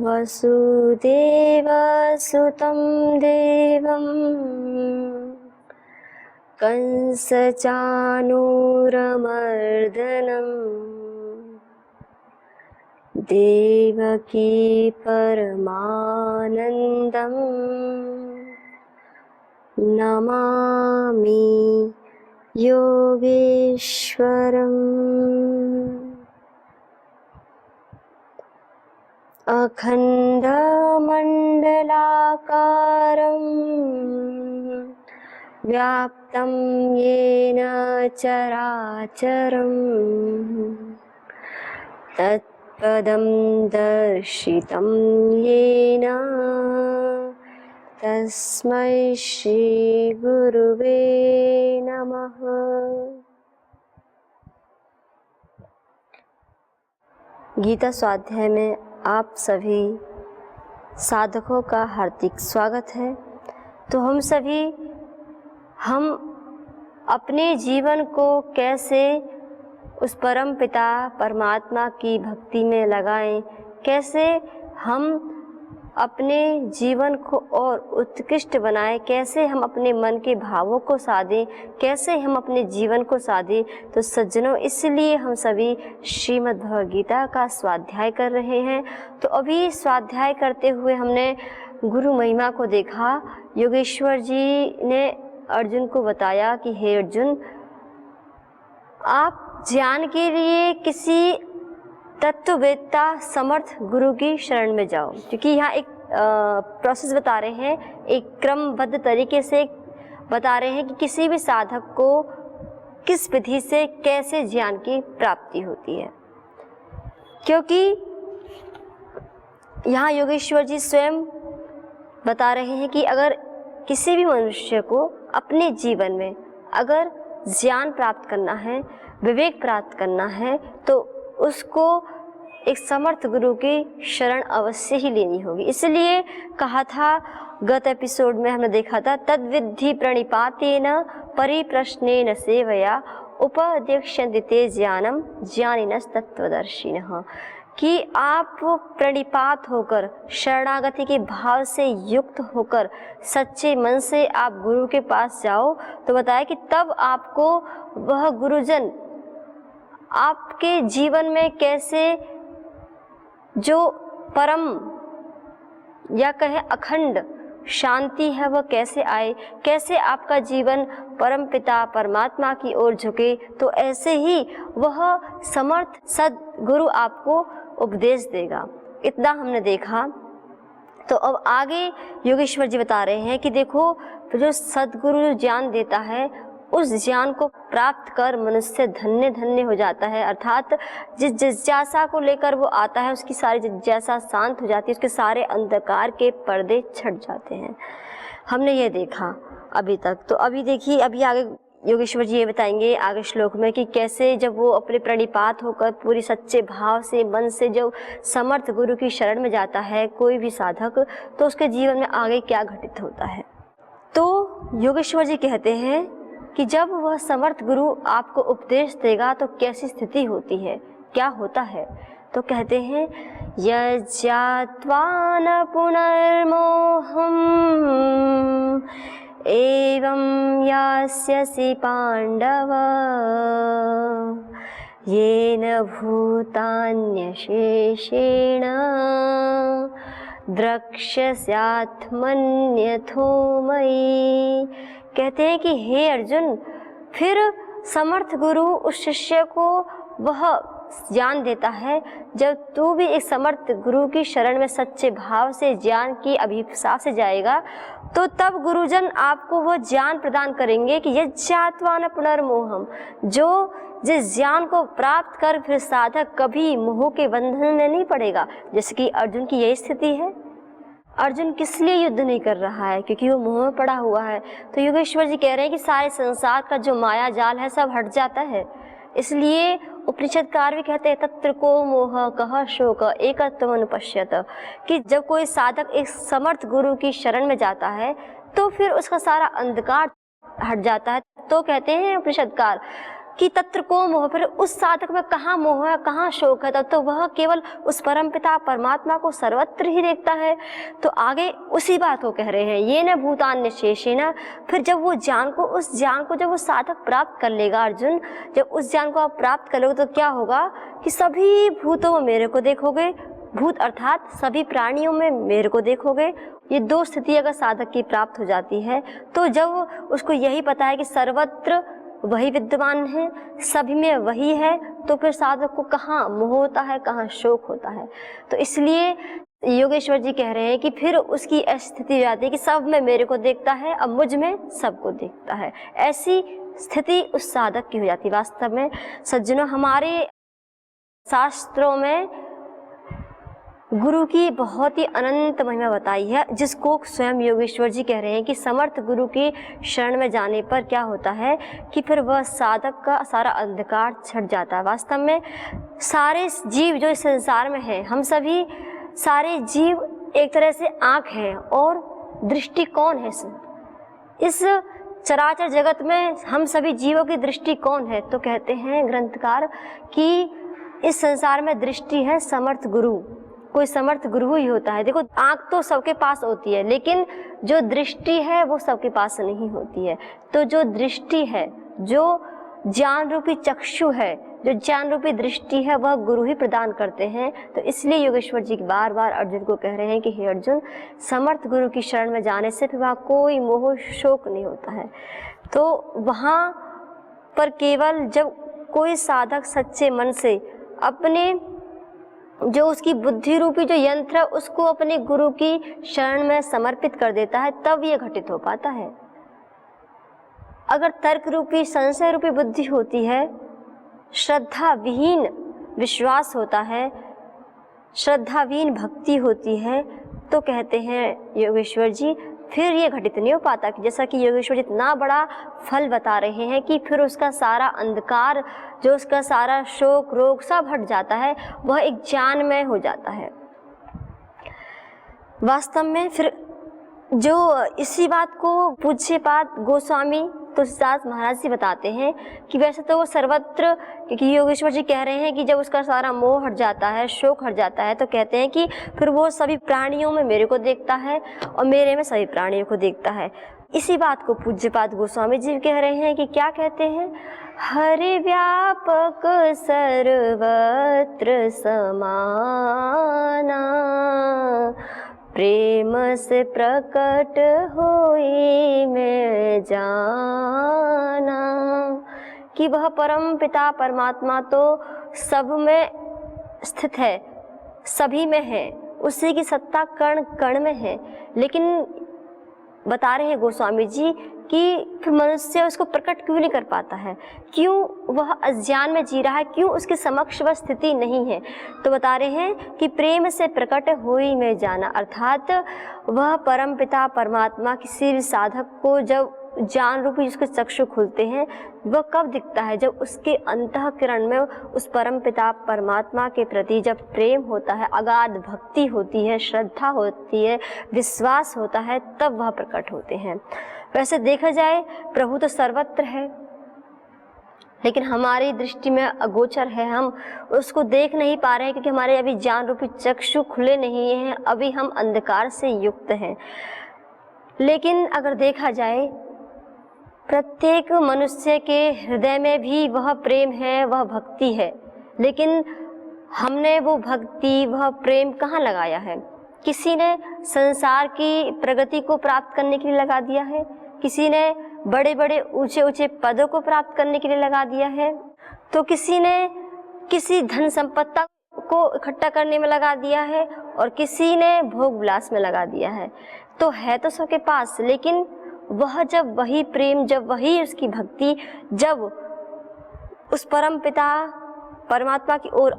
वसुदेवसुतं देवं कंसचाणूरमर्दनं देवकी परमानन्दं नमामि योगेश्वरम्। अखण्डमण्डलाकारं व्याप्तं येन चराचरं तत्पदं दर्शितं येन तस्मै श्रीगुरुवे नमः। गीता स्वाध्याय में आप सभी साधकों का हार्दिक स्वागत है। तो हम अपने जीवन को कैसे उस परम पिता परमात्मा की भक्ति में लगाएं, कैसे हम अपने जीवन को और उत्कृष्ट बनाएं, कैसे हम अपने मन के भावों को साधें, कैसे हम अपने जीवन को साधें। तो सज्जनों, इसलिए हम सभी श्रीमद् भगवद गीता का स्वाध्याय कर रहे हैं। तो अभी स्वाध्याय करते हुए हमने गुरु महिमा को देखा। योगेश्वर जी ने अर्जुन को बताया कि हे अर्जुन, आप ज्ञान के लिए किसी तत्ववेत्ता समर्थ गुरु की शरण में जाओ, क्योंकि यहाँ एक प्रोसेस बता रहे हैं, एक क्रमबद्ध तरीके से बता रहे हैं कि किसी भी साधक को किस विधि से कैसे ज्ञान की प्राप्ति होती है। क्योंकि यहाँ योगेश्वर जी स्वयं बता रहे हैं कि अगर किसी भी मनुष्य को अपने जीवन में अगर ज्ञान प्राप्त करना है, विवेक प्राप्त करना है, तो उसको एक समर्थ गुरु की शरण अवश्य ही लेनी होगी। इसलिए कहा था, गत एपिसोड में हमने देखा था, तद्विद्धि प्रणिपातेन परिप्रश्नेन सेवया उपदेक्ष्यन्ते ते ज्ञानम ज्ञानिनस् तत्त्वदर्शिनः, कि आप प्रणिपात होकर, शरणागति के भाव से युक्त होकर, सच्चे मन से आप गुरु के पास जाओ। तो बताया कि तब आपको वह गुरुजन आपके जीवन में कैसे जो परम या कहे अखंड शांति है वह कैसे आए, कैसे आपका जीवन परम पिता परमात्मा की ओर झुके। तो ऐसे ही वह समर्थ सद्गुरु आपको उपदेश देगा। इतना हमने देखा। तो अब आगे योगेश्वर जी बता रहे हैं कि देखो, जो सद्गुरु ज्ञान देता है उस ज्ञान को प्राप्त कर मनुष्य धन्य धन्य हो जाता है। अर्थात जिस जिज्ञासा को लेकर वो आता है उसकी सारी जिज्ञासा शांत हो जाती है, उसके सारे अंधकार के पर्दे छट जाते हैं। हमने ये देखा अभी तक। तो अभी देखिए, अभी आगे योगेश्वर जी ये बताएंगे आगे श्लोक में कि कैसे जब वो अपने प्रणिपात होकर पूरी सच्चे भाव से मन से जब समर्थ गुरु की शरण में जाता है कोई भी साधक, तो उसके जीवन में आगे क्या घटित होता है। तो योगेश्वर जी कहते हैं कि जब वह समर्थ गुरु आपको उपदेश देगा तो कैसी स्थिति होती है, क्या होता है। तो कहते हैं, यज्ञात्वा न पुनर्मोहम् एवं यास्यसि पांडव येन भूतान्यशेषेण द्रक्ष्यस्यात्मन्यथो मयि। कहते हैं कि हे अर्जुन, फिर समर्थ गुरु उस शिष्य को वह ज्ञान देता है। जब तू भी एक समर्थ गुरु की शरण में सच्चे भाव से ज्ञान की अभिप्सा से जाएगा, तो तब गुरुजन आपको वह ज्ञान प्रदान करेंगे कि यज्ञात्वा न पुनर्मोहम, जो जिस ज्ञान को प्राप्त कर फिर साधक कभी मोह के बंधन में नहीं पड़ेगा। जैसे कि अर्जुन की यही स्थिति है। अर्जुन किस लिए युद्ध नहीं कर रहा है? क्योंकि वो मोह में पड़ा हुआ है। तो योगेश्वर जी कह रहे हैं कि सारे संसार का जो माया जाल है सब हट जाता है। इसलिए उपनिषदकार भी कहते हैं, तत्र को मोह कह शोक एकत्वमनुपश्यत, कि जब कोई साधक एक समर्थ गुरु की शरण में जाता है तो फिर उसका सारा अंधकार हट जाता है। तो कहते हैं उपनिषदकार, कि तत्र को मोह, फिर उस साधक में कहाँ मोह है, कहाँ शोक है, तब तो वह केवल उस परमपिता परमात्मा को सर्वत्र ही देखता है। तो आगे उसी बात को कह रहे हैं, ये न भूतान्य शेषेण। फिर जब वो ज्ञान को, उस ज्ञान को जब वो साधक प्राप्त कर लेगा अर्जुन, जब उस ज्ञान को आप प्राप्त कर लोगे तो क्या होगा कि सभी भूतों में मेरे को देखोगे, भूत अर्थात सभी प्राणियों में मेरे को देखोगे। ये दो स्थिति अगर साधक की प्राप्त हो जाती है तो जब उसको यही पता है कि सर्वत्र वही विद्यमान है, सभी में वही है, तो फिर साधक को कहाँ मोह होता है, कहाँ शोक होता है। तो इसलिए योगेश्वर जी कह रहे हैं कि फिर उसकी ऐसी स्थिति हो जाती है कि सब में मेरे को देखता है, अब मुझ में सबको देखता है। ऐसी स्थिति उस साधक की हो जाती है। वास्तव में सज्जनों, हमारे शास्त्रों में गुरु की बहुत ही अनंत महिमा बताई है, जिसको स्वयं योगेश्वर जी कह रहे हैं कि समर्थ गुरु की शरण में जाने पर क्या होता है कि फिर वह साधक का सारा अंधकार छट जाता है। वास्तव में सारे जीव जो इस संसार में हैं, हम सभी सारे जीव एक तरह से आँख हैं और दृष्टि कौन है इस चराचर जगत में, हम सभी जीवों की दृष्टि कौन है? तो कहते हैं ग्रंथकार कि इस संसार में दृष्टि है समर्थ गुरु, कोई समर्थ गुरु ही होता है। देखो, आँख तो सबके पास होती है, लेकिन जो दृष्टि है वो सबके पास नहीं होती है। तो जो दृष्टि है, जो ज्ञान रूपी चक्षु है, जो ज्ञान रूपी दृष्टि है, वह गुरु ही प्रदान करते हैं। तो इसलिए योगेश्वर जी बार बार अर्जुन को कह रहे हैं कि हे अर्जुन, समर्थ गुरु की शरण में जाने से फिर वहाँ कोई मोह शोक नहीं होता है। तो वहाँ पर केवल जब कोई साधक सच्चे मन से अपने जो उसकी बुद्धि रूपी जो यंत्र है उसको अपने गुरु की शरण में समर्पित कर देता है, तब ये घटित हो पाता है। अगर तर्क रूपी संशय रूपी बुद्धि होती है, श्रद्धा विहीन विश्वास होता है, श्रद्धा विहीन भक्ति होती है, तो कहते हैं योगेश्वर जी फिर ये घटित नहीं हो पाता। कि जैसा कि योगेश्वर जी इतना बड़ा फल बता रहे हैं कि फिर उसका सारा अंधकार, जो उसका सारा शोक रोग सब हट जाता है, वह एक ज्ञानमय हो जाता है। वास्तव में फिर जो इसी बात को पूज्यपाद गोस्वामी तुलसीदास महाराज जी बताते हैं कि वैसे तो वो सर्वत्र, क्योंकि योगेश्वर जी कह रहे हैं कि जब उसका सारा मोह हट जाता है, शोक हट जाता है, तो कहते हैं कि फिर वो सभी प्राणियों में मेरे को देखता है और मेरे में सभी प्राणियों को देखता है। इसी बात को पूज्यपाद गोस्वामी जी कह रहे हैं कि क्या कहते हैं, हरि व्यापक सर्वत्र समाना, प्रेम से प्रकट होई मैं जाना। कि वह परम पिता परमात्मा तो सब में स्थित है, सभी में है, उसी की सत्ता कण कण में है। लेकिन बता रहे हैं गोस्वामी जी कि फिर मनुष्य उसको प्रकट क्यों नहीं कर पाता है, क्यों वह अज्ञान में जी रहा है, क्यों उसके समक्ष वह स्थिति नहीं है। तो बता रहे हैं कि प्रेम से प्रकट होई में जाना, अर्थात वह परम पिता परमात्मा किसी भी साधक को जब ज्ञान रूपी जिसके चक्षु खुलते हैं, वह कब दिखता है, जब उसके अंतःकरण में उस परम पिता परमात्मा के प्रति जब प्रेम होता है, अगाध भक्ति होती है, श्रद्धा होती है, विश्वास होता है, तब वह प्रकट होते हैं। वैसे देखा जाए प्रभु तो सर्वत्र है, लेकिन हमारी दृष्टि में अगोचर है, हम उसको देख नहीं पा रहे हैं क्योंकि हमारे अभी ज्ञान रूपी चक्षु खुले नहीं हैं, अभी हम अंधकार से युक्त हैं। लेकिन अगर देखा जाए प्रत्येक मनुष्य के हृदय में भी वह प्रेम है, वह भक्ति है, लेकिन हमने वो भक्ति वह प्रेम कहाँ लगाया है? किसी ने संसार की प्रगति को प्राप्त करने के लिए लगा दिया है, किसी ने बड़े बड़े ऊंचे ऊंचे पदों को प्राप्त करने के लिए लगा दिया है, तो किसी ने किसी धन संपत्ति को इकट्ठा करने में लगा दिया है और किसी ने भोग विलास में लगा दिया है। तो है तो सबके पास, लेकिन वह जब वही प्रेम, जब वही उसकी भक्ति जब उस परम पिता परमात्मा की ओर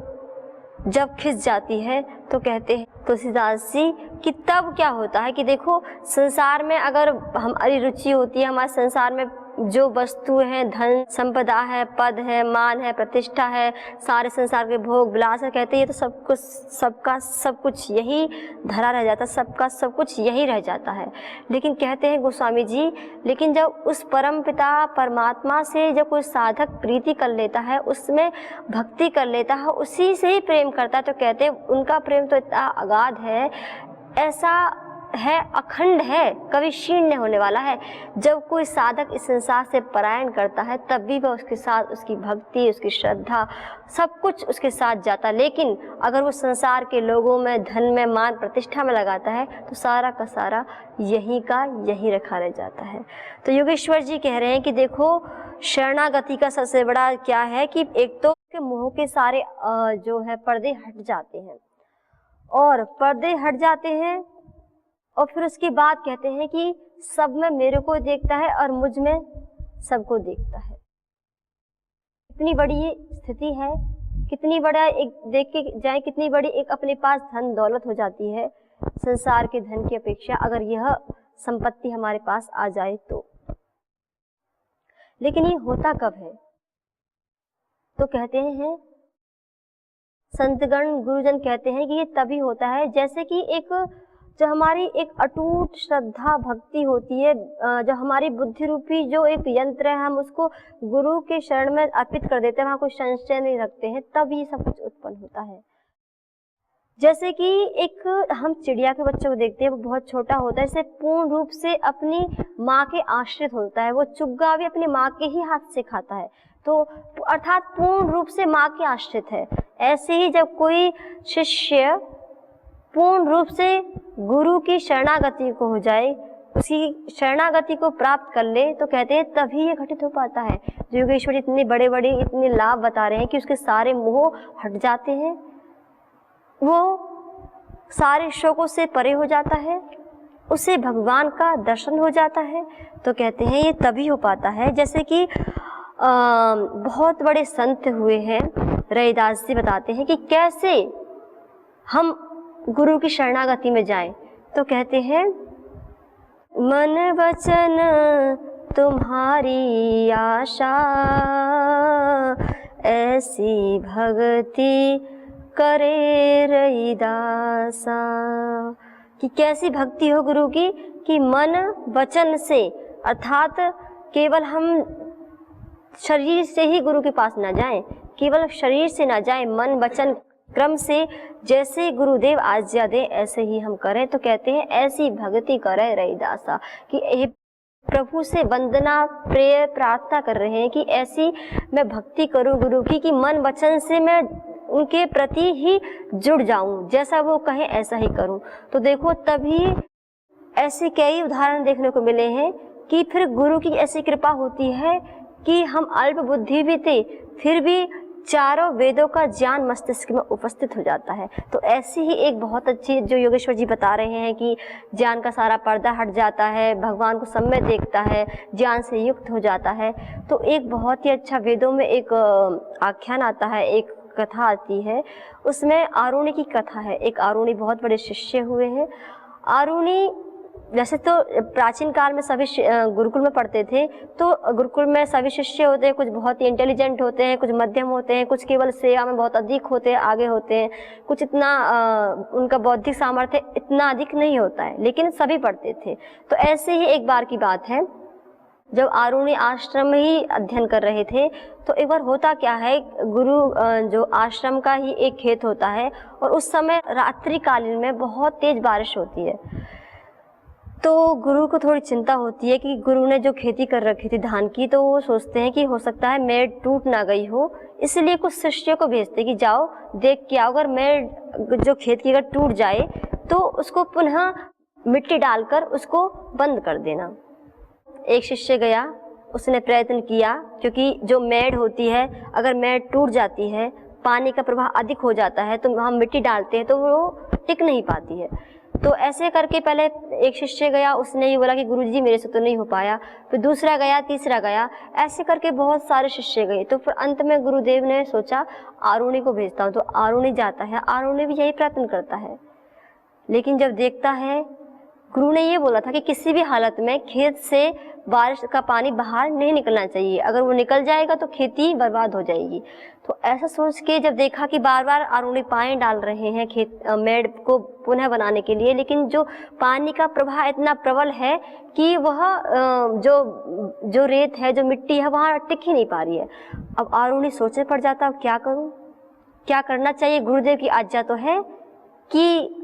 जब खिंच जाती है, तो कहते हैं तुलसीदास जी कि तब क्या होता है कि देखो संसार में अगर हमारी रुचि होती है, हमारे संसार में जो वस्तु हैं, धन संपदा है, पद है, मान है, प्रतिष्ठा है, सारे संसार के भोग विलास है, कहते हैं ये तो सब कुछ, सबका सब कुछ यही धरा रह जाता है, सबका सब कुछ यही रह जाता है। लेकिन कहते हैं गोस्वामी जी, लेकिन जब उस परम पिता परमात्मा से जब कोई साधक प्रीति कर लेता है, उसमें भक्ति कर लेता है, उसी से ही प्रेम करता है, तो कहते हैं उनका प्रेम तो इतना अगाध है, ऐसा है, अखंड है, कभी क्षीण नहीं होने वाला है। जब कोई साधक इस संसार से पलायन करता है तब भी वह उसके साथ उसकी भक्ति, उसकी श्रद्धा, सब कुछ उसके साथ जाता है। लेकिन अगर वो संसार के लोगों में, धन में, मान प्रतिष्ठा में लगाता है तो सारा का सारा यहीं का यहीं रखा रह जाता है। तो योगेश्वर जी कह रहे हैं कि देखो, शरणागति का सबसे बड़ा क्या है कि एक तो के मोह के सारे जो है पर्दे हट जाते हैं, और पर्दे हट जाते हैं और फिर उसके बाद कहते हैं कि सब में मेरे को देखता है और मुझ में सबको देखता है। कितनी बड़ी ये स्थिति है, कितनी बड़ा एक देख के जाए, कितनी बड़ी एक अपने पास धन दौलत हो जाती है संसार के धन की अपेक्षा, अगर यह संपत्ति हमारे पास आ जाए तो। लेकिन ये होता कब है? तो कहते हैं संतगण, गुरुजन कहते हैं कि ये तभी होता है जैसे कि एक जो हमारी एक अटूट श्रद्धा भक्ति होती है, जो हमारी बुद्धि रूपी जो एक यंत्र है, हम उसको गुरु के शरण में अर्पित कर देते हैं, वहाँ कोई संशय नहीं रखते हैं, तब ये सब कुछ उत्पन्न होता है। जैसे कि एक हम चिड़िया के बच्चों को देखते हैं, वो बहुत छोटा होता है, इसे पूर्ण रूप से अपनी माँ के आश्रित होता है, वो चुग्गा भी अपनी माँ के ही हाथ से खाता है, तो अर्थात पूर्ण रूप से माँ के आश्रित है। ऐसे ही जब कोई शिष्य पूर्ण रूप से गुरु की शरणागति को हो जाए, उसकी शरणागति को प्राप्त कर ले, तो कहते हैं तभी ये घटित हो पाता है। जो योगेश्वर इतने बड़े बड़े इतने लाभ बता रहे हैं कि उसके सारे मोह हट जाते हैं, वो सारे शोकों से परे हो जाता है, उसे भगवान का दर्शन हो जाता है। तो कहते हैं ये तभी हो पाता है। जैसे कि बहुत बड़े संत हुए हैं, रैदास जी बताते हैं कि कैसे हम गुरु की शरणागति में जाएं। तो कहते हैं मन वचन तुम्हारी आशा, ऐसी भक्ति करे रैदासा। कि कैसी भक्ति हो गुरु की कि मन वचन से, अर्थात केवल हम शरीर से ही गुरु के पास ना जाएं, केवल शरीर से ना जाएं, मन वचन क्रम से जैसे गुरुदेव आज्ञा दे ऐसे ही हम करें। तो कहते हैं ऐसी भक्ति करे रैदासा, कि ये प्रभु से वंदना प्रेय प्रार्थना कर रहे हैं कि ऐसी मैं भक्ति करूं गुरु की कि मन वचन से मैं उनके प्रति ही जुड़ जाऊं, जैसा वो कहें ऐसा ही करूं। तो देखो तभी ऐसे कई उदाहरण देखने को मिले हैं कि फिर गुरु की ऐसी कृपा होती है कि हम अल्प बुद्धि भी थे, फिर भी चारों वेदों का ज्ञान मस्तिष्क में उपस्थित हो जाता है। तो ऐसी ही एक बहुत अच्छी जो योगेश्वर जी बता रहे हैं कि ज्ञान का सारा पर्दा हट जाता है, भगवान को सब में देखता है, ज्ञान से युक्त हो जाता है। तो एक बहुत ही अच्छा वेदों में एक आख्यान आता है, एक कथा आती है, उसमें आरुणि की कथा है। एक आरुणि बहुत बड़े शिष्य हुए हैं। आरुणि वैसे तो प्राचीन काल में सभी गुरुकुल में पढ़ते थे, तो गुरुकुल में सभी शिष्य होते हैं, कुछ बहुत ही इंटेलिजेंट होते हैं, कुछ मध्यम होते हैं, कुछ केवल सेवा में बहुत अधिक होते हैं, आगे होते हैं, कुछ इतना उनका बौद्धिक सामर्थ्य इतना अधिक नहीं होता है, लेकिन सभी पढ़ते थे। तो ऐसे ही एक बार की बात है, जब आरुणि आश्रम में ही अध्ययन कर रहे थे, तो एक बार होता क्या है, गुरु जो आश्रम का ही एक खेत होता है, और उस समय रात्रि कालीन में बहुत तेज बारिश होती है। तो गुरु को थोड़ी चिंता होती है कि गुरु ने जो खेती कर रखी थी धान की, तो वो सोचते हैं कि हो सकता है मेड़ टूट ना गई हो, इसलिए कुछ शिष्यों को भेजते कि जाओ देख के आओ, अगर मेड़ जो खेत की अगर टूट जाए तो उसको पुनः मिट्टी डालकर उसको बंद कर देना। एक शिष्य गया, उसने प्रयत्न किया, क्योंकि जो मेड़ होती है अगर मेड़ टूट जाती है, पानी का प्रवाह अधिक हो जाता है, तो हम मिट्टी डालते हैं तो वो टिक नहीं पाती है। तो ऐसे करके पहले एक शिष्य गया, उसने ये बोला कि गुरुजी मेरे से तो नहीं हो पाया, फिर दूसरा गया, तीसरा गया, ऐसे करके बहुत सारे शिष्य गए। तो फिर अंत में गुरुदेव ने सोचा आरुणि को भेजता हूँ। तो आरुणि जाता है, आरुणि भी यही प्रयत्न करता है, लेकिन जब देखता है गुरु ने ये बोला था कि किसी भी हालत में खेत से बारिश का पानी बाहर नहीं निकलना चाहिए, अगर वो निकल जाएगा तो खेती बर्बाद हो जाएगी। तो ऐसा सोच के जब देखा कि बार बार आरुणी पानी डाल रहे हैं खेत मेड़ को पुनः बनाने के लिए, लेकिन जो पानी का प्रवाह इतना प्रबल है कि वह जो रेत है, जो मिट्टी है, वहाँ टिक ही नहीं पा रही है। अब आरुणी सोचने पड़ जाता, अब क्या करूँ, क्या करना चाहिए। गुरुदेव की आज्ञा तो है कि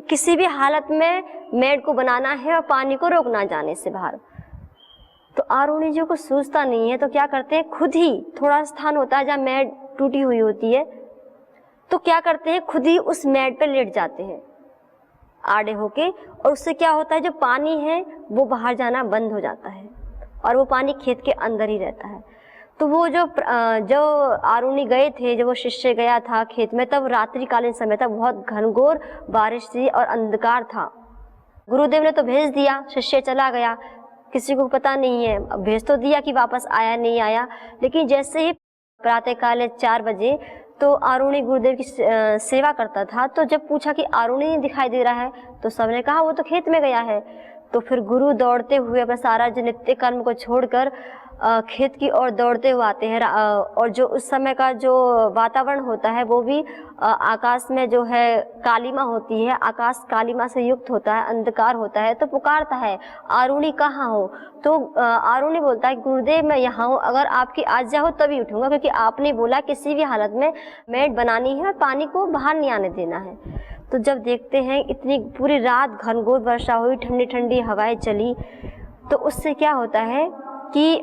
किसी भी हालत में मेड़ को बनाना है और पानी को रोकना जाने से बाहर। तो आरुणी जी को सूझता नहीं है, तो क्या करते हैं, खुद ही थोड़ा स्थान होता है जहाँ मेड़ टूटी हुई होती है, तो क्या करते हैं, खुद ही उस मेड़ पे लेट जाते हैं आड़े होके, और उससे क्या होता है, जो पानी है वो बाहर जाना बंद हो जाता है और वो पानी खेत के अंदर ही रहता है। तो वो जो आरुणी गए थे, जब वो शिष्य गया था खेत में, तब रात्रिकालीन समय था, बहुत घनघोर बारिश थी और अंधकार था। गुरुदेव ने तो भेज दिया, शिष्य चला गया, किसी को पता नहीं है, अब भेज तो दिया कि वापस आया नहीं आया। लेकिन जैसे ही प्रातःकाल 4 बजे तो आरुणी गुरुदेव की सेवा करता था, तो जब पूछा कि आरुणी नहीं दिखाई दे रहा है, तो सबने कहा वो तो खेत में गया है। तो फिर गुरु दौड़ते हुए अपना सारा जो नित्य कर्म को छोड़कर खेत की ओर दौड़ते हुए आते हैं, और जो उस समय का जो वातावरण होता है वो भी आकाश में जो है कालिमा होती है, आकाश कालिमा से युक्त होता है, अंधकार होता है। तो पुकारता है, आरुणी कहाँ हो। तो आरुणी बोलता है, गुरुदेव मैं यहाँ हूँ, अगर आपकी आज्ञा हो तभी उठूंगा, क्योंकि आपने बोला किसी भी हालत में मेड़ बनानी है और पानी को बाहर नहीं आने देना है। तो जब देखते हैं इतनी पूरी रात घनघोर वर्षा हुई, ठंडी ठंडी हवाएं चली, तो उससे क्या होता है कि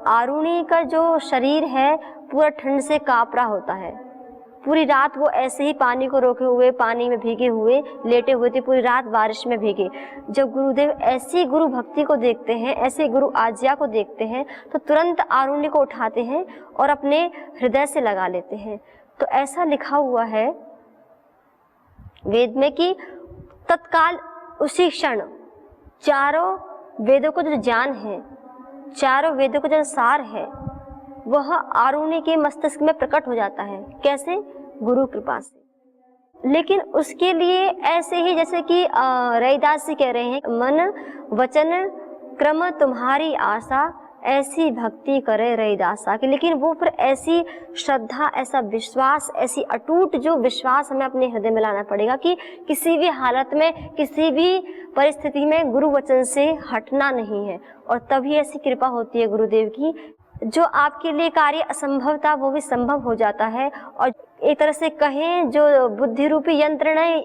आरुणी का जो शरीर है पूरा ठंड से काँप रहा होता है। पूरी रात वो ऐसे ही पानी को रोके हुए, पानी में भीगे हुए लेटे हुए थे, पूरी रात बारिश में भीगे। जब गुरुदेव ऐसी गुरु भक्ति को देखते हैं, ऐसे गुरु आज्ञा को देखते हैं, तो तुरंत आरुणी को उठाते हैं और अपने हृदय से लगा लेते हैं। तो ऐसा लिखा हुआ है वेद में कि तत्काल उसी क्षण चारों वेदों को जो ज्ञान है, चारों वेदों का जो सार है, वह आरुणी के मस्तिष्क में प्रकट हो जाता है। कैसे? गुरु कृपा से। लेकिन उसके लिए ऐसे ही जैसे कि रैदास जी कह रहे हैं, मन वचन क्रम तुम्हारी आशा, ऐसी भक्ति करे रैदासा की। लेकिन वो फिर ऐसी श्रद्धा, ऐसा विश्वास, ऐसी अटूट जो विश्वास हमें अपने हृदय में लाना पड़ेगा कि किसी भी हालत में, किसी भी परिस्थिति में गुरु वचन से हटना नहीं है। और तभी ऐसी कृपा होती है गुरुदेव की, जो आपके लिए कार्य असंभव था वो भी संभव हो जाता है। और एक तरह से कहें जो बुद्धि रूपी यंत्र ने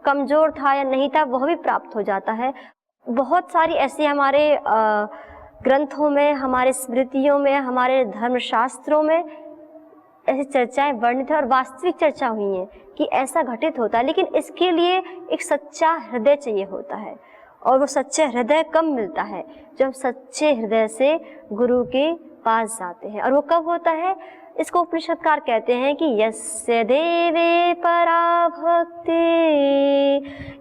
कमजोर था या नहीं था, वह भी प्राप्त हो जाता है। बहुत सारी ऐसी हमारे ग्रंथों में, हमारे स्मृतियों में, हमारे धर्मशास्त्रों में ऐसी चर्चाएं वर्णित है और वास्तविक चर्चा हुई है कि ऐसा घटित होता है। लेकिन इसके लिए एक सच्चा हृदय चाहिए होता है, और वो सच्चे हृदय कब मिलता है? जब हम सच्चे हृदय से गुरु के पास जाते हैं। और वो कब होता है? इसको उपनिषदकार कहते हैं कि यस्य देवे परा भक्ति,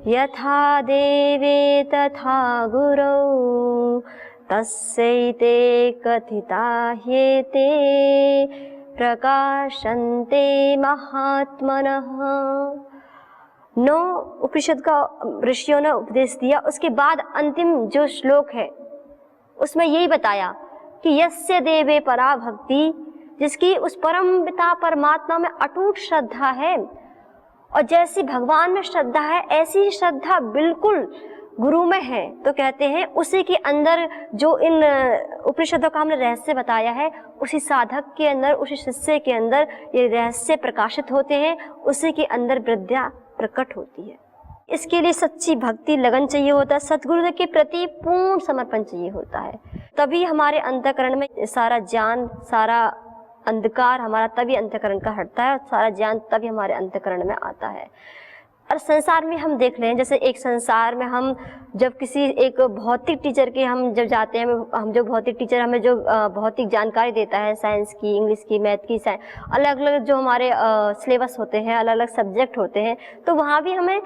यथा देवे तथा गुरौ, तस्यैते कथिता ह्येते प्रकाशन्ते महात्मनः। 9 उपनिषद का ऋषियों ने उपदेश दिया। उसके बाद अंतिम जो श्लोक है उसमें यही बताया कि यस्य देवे परा भक्ति, जिसकी उस परम पिता परमात्मा में अटूट श्रद्धा है, और जैसी भगवान में श्रद्धा है ऐसी श्रद्धा बिल्कुल गुरु में है, तो कहते हैं उसी के अंदर जो इन उपनिषदों का हमने रहस्य बताया है, उसी साधक के अंदर, उसी शिष्य के अंदर ये रहस्य प्रकाशित होते हैं, उसी के अंदर विद्या प्रकट होती है। इसके लिए सच्ची भक्ति, लगन चाहिए होता है, सद्गुरु के प्रति पूर्ण समर्पण चाहिए होता है। तभी हमारे अंतःकरण में सारा ज्ञान, सारा अंधकार हमारा तभी अंतःकरण का हटता है, और सारा ज्ञान तभी हमारे अंतःकरण में आता है। और संसार में हम देख लें, जैसे एक संसार में हम जब किसी एक भौतिक टीचर के हम जब जाते हैं, हम जो भौतिक टीचर हमें जो भौतिक जानकारी देता है, साइंस की, इंग्लिश की, मैथ की, अलग अलग जो हमारे सिलेबस होते हैं, अलग अलग सब्जेक्ट होते हैं, तो वहाँ भी हमें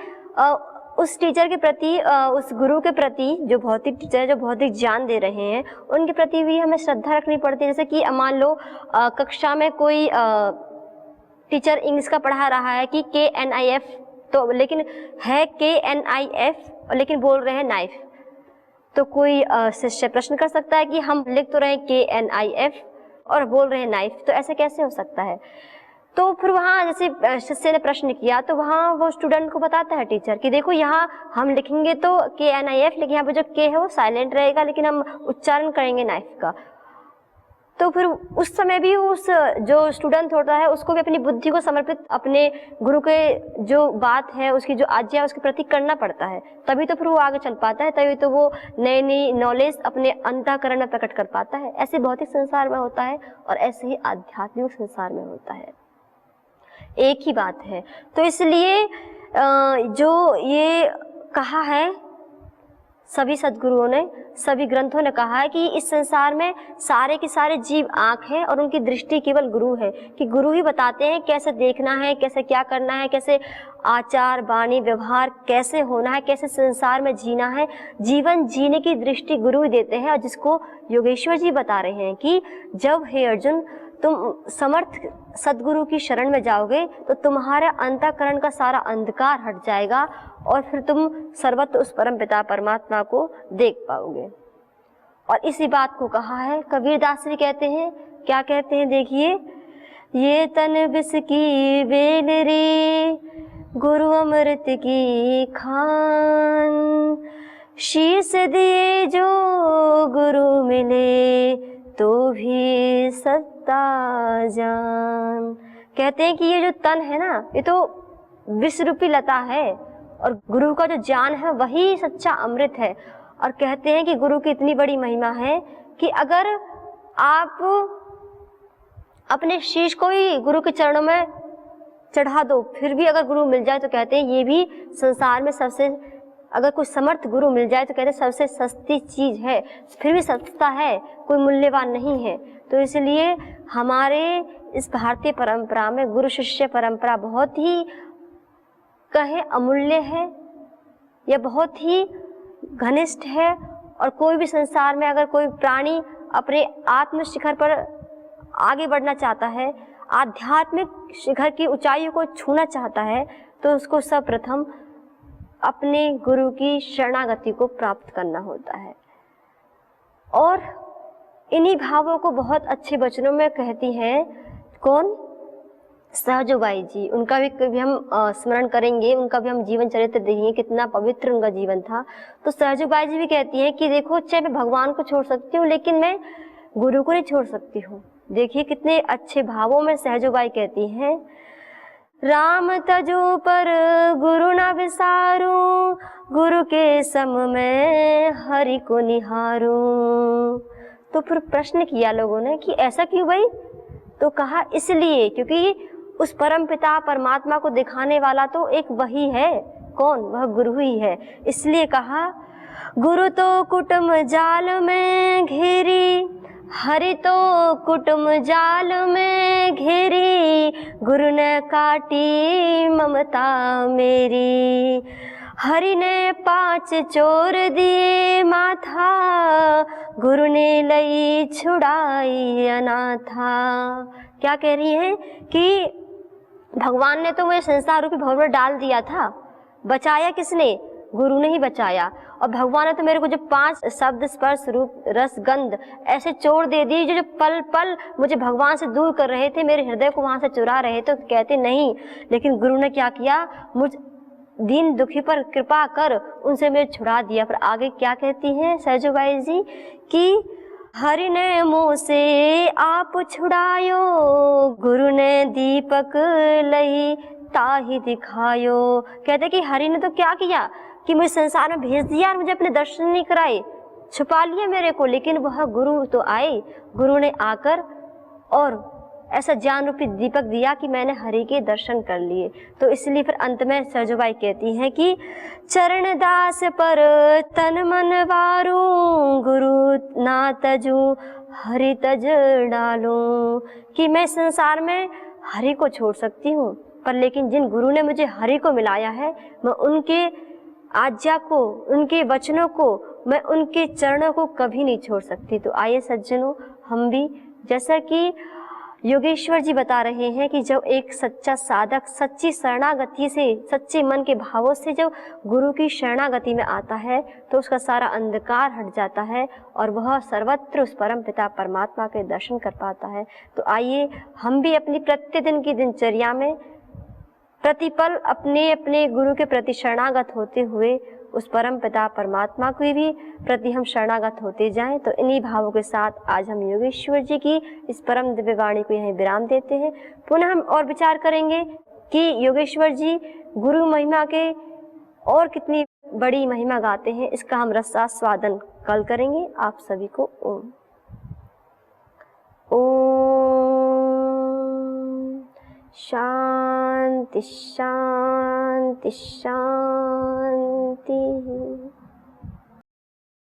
उस टीचर के प्रति, उस गुरु के प्रति, जो भौतिक टीचर है, जो भौतिक ज्ञान दे रहे हैं, उनके प्रति भी हमें श्रद्धा रखनी पड़ती है। जैसे कि मान लो कक्षा में कोई टीचर इंग्लिश का पढ़ा रहा है कि KNIF तो लेकिन है KNIF लेकिन बोल रहे हैं नाइफ। तो कोई शिष्य प्रश्न कर सकता है कि हम लिख तो रहे हैं KNIF और बोल रहे हैं नाइफ, तो ऐसे कैसे हो सकता है। तो फिर वहाँ जैसे शिष्य ने प्रश्न किया तो वहाँ वो स्टूडेंट को बताता है टीचर कि देखो यहाँ हम लिखेंगे तो KNIF, लेकिन यहाँ पे जो K है वो साइलेंट रहेगा, लेकिन हम उच्चारण करेंगे नाइफ का। तो फिर उस समय भी उस जो स्टूडेंट होता है उसको भी अपनी बुद्धि को समर्पित अपने गुरु के जो बात है, उसकी जो आज्ञा है, उसके प्रति करना पड़ता है, तभी तो फिर वो आगे चल पाता है, तभी तो वो नई नई नॉलेज अपने अंतःकरण में प्रकट कर पाता है। ऐसे भौतिक संसार में होता है और ऐसे ही आध्यात्मिक संसार में होता है, एक ही बात है। तो इसलिए जो ये कहा है सभी सद्गुरुओं ने, सभी ग्रंथों ने कहा है कि इस संसार में सारे के सारे जीव आँख हैं और उनकी दृष्टि केवल गुरु है, कि गुरु ही बताते हैं कैसे देखना है, कैसे क्या करना है, कैसे आचार वाणी व्यवहार कैसे होना है, कैसे संसार में जीना है। जीवन जीने की दृष्टि गुरु ही देते हैं, और जिसको योगेश्वर जी बता रहे हैं कि जब हे अर्जुन तुम समर्थ सद्गुरु की शरण में जाओगे तो तुम्हारे अंतःकरण का सारा अंधकार हट जाएगा और फिर तुम सर्वत्र उस परम पिता परमात्मा को देख पाओगे। और इसी बात को कहा है कबीरदास जी कहते हैं, क्या कहते हैं देखिए, ये तन बिस की बेल रे गुरु अमृत की खान, शीश दिए जो गुरु मिले तो भी सत्ता जान। कहते हैं कि ये जो तन है ना, ये तो विष रूपी लता है और गुरु का जो ज्ञान है वही सच्चा अमृत है। और कहते हैं कि गुरु की इतनी बड़ी महिमा है कि अगर आप अपने शीश को ही गुरु के चरणों में चढ़ा दो फिर भी अगर गुरु मिल जाए तो कहते हैं ये भी संसार में सबसे, अगर कोई समर्थ गुरु मिल जाए तो कहते हैं सबसे सस्ती चीज है, फिर भी सस्ता है, कोई मूल्यवान नहीं है। तो इसलिए हमारे इस भारतीय परंपरा में गुरु शिष्य परंपरा बहुत ही कहे अमूल्य है या बहुत ही घनिष्ठ है। और कोई भी संसार में अगर कोई प्राणी अपने आत्म शिखर पर आगे बढ़ना चाहता है, आध्यात्मिक शिखर की ऊंचाइयों को छूना चाहता है, तो उसको सर्वप्रथम अपने गुरु की शरणागति को प्राप्त करना होता है। और इन्हीं भावों को बहुत अच्छे वचनों में कहती हैं कौन, सहजोबाई जी। उनका भी कभी हम स्मरण करेंगे, उनका भी हम जीवन चरित्र देखेंगे, कितना पवित्र उनका जीवन था। तो सहजोबाई जी भी कहती हैं कि देखो चाहे मैं भगवान को छोड़ सकती हूँ लेकिन मैं गुरु को नहीं छोड़ सकती हूँ। देखिए कितने अच्छे भावों में सहजोबाई कहती हैं, राम तजो पर गुरु न विसारूं, गुरु के सम में हरि को निहारूं। तो फिर प्रश्न किया लोगों ने कि ऐसा क्यों भाई? तो कहा इसलिए क्योंकि उस परम पिता परमात्मा को दिखाने वाला तो एक वही है, कौन? वह गुरु ही है। इसलिए कहा गुरु तो कुटुम जाल में घेरी, हरि तो कुटुम जाल में घेरी, गुरु ने काटी ममता मेरी, हरि ने 5 चोर दिए माथा, गुरु ने लई छुड़ाई अनाथा। क्या कह रही हैं कि भगवान ने तो मुझे संसार रूपी भंवर में डाल दिया था, बचाया किसने? गुरु ने ही बचाया। और भगवान ने तो मेरे को जो 5 शब्द स्पर्श रूप रस गंध ऐसे चोर दे दिए जो पल पल मुझे भगवान से दूर कर रहे थे, मेरे हृदय को वहां से चुरा रहे थे। तो कहते नहीं, लेकिन गुरु ने क्या किया, मुझ दीन दुखी पर कृपा कर उनसे मुझे छुड़ा दिया। पर आगे क्या कहती हैं सहजोबाई जी कि हरि ने मुँह से आप छुड़ायो, गुरु ने दीपक लई ताही दिखायो। कहते कि हरि ने तो क्या किया कि मुझे संसार में भेज दिया और मुझे अपने दर्शन नहीं कराए, छुपा लिया मेरे को, लेकिन वह गुरु तो आए, गुरु ने आकर और ऐसा ज्ञान रूपी दीपक दिया कि मैंने हरि के दर्शन कर लिए। तो इसलिए फिर अंत में सहजोबाई कहती हैं कि चरण दास पर तन मन वारूं, गुरु ना तजू हरि तज डालूं। कि मैं संसार में हरि को छोड़ सकती हूँ, पर लेकिन जिन गुरु ने मुझे हरि को मिलाया है, मैं उनके आज्ञा को, उनके वचनों को, मैं उनके चरणों को कभी नहीं छोड़ सकती। तो आइए सज्जनों, हम भी जैसा कि योगेश्वर जी बता रहे हैं कि जब एक सच्चा साधक सच्ची शरणागति से, सच्चे मन के भावों से जब गुरु की शरणागति में आता है तो उसका सारा अंधकार हट जाता है और वह सर्वत्र उस परम पिता परमात्मा के दर्शन कर पाता है। तो आइए हम भी अपनी प्रतिदिन की दिनचर्या में प्रतिपल अपने अपने गुरु के प्रति शरणागत होते हुए उस परम पिता परमात्मा के भी प्रति हम शरणागत होते जाएं। तो इन्हीं भावों के साथ आज हम योगेश्वर जी की इस परम दिव्य वाणी को यहीं विराम देते हैं। पुनः हम और विचार करेंगे कि योगेश्वर जी गुरु महिमा के और कितनी बड़ी महिमा गाते हैं, इसका हम रसास्वादन कल करेंगे। आप सभी को ओम। ओम शांति शांति शांति।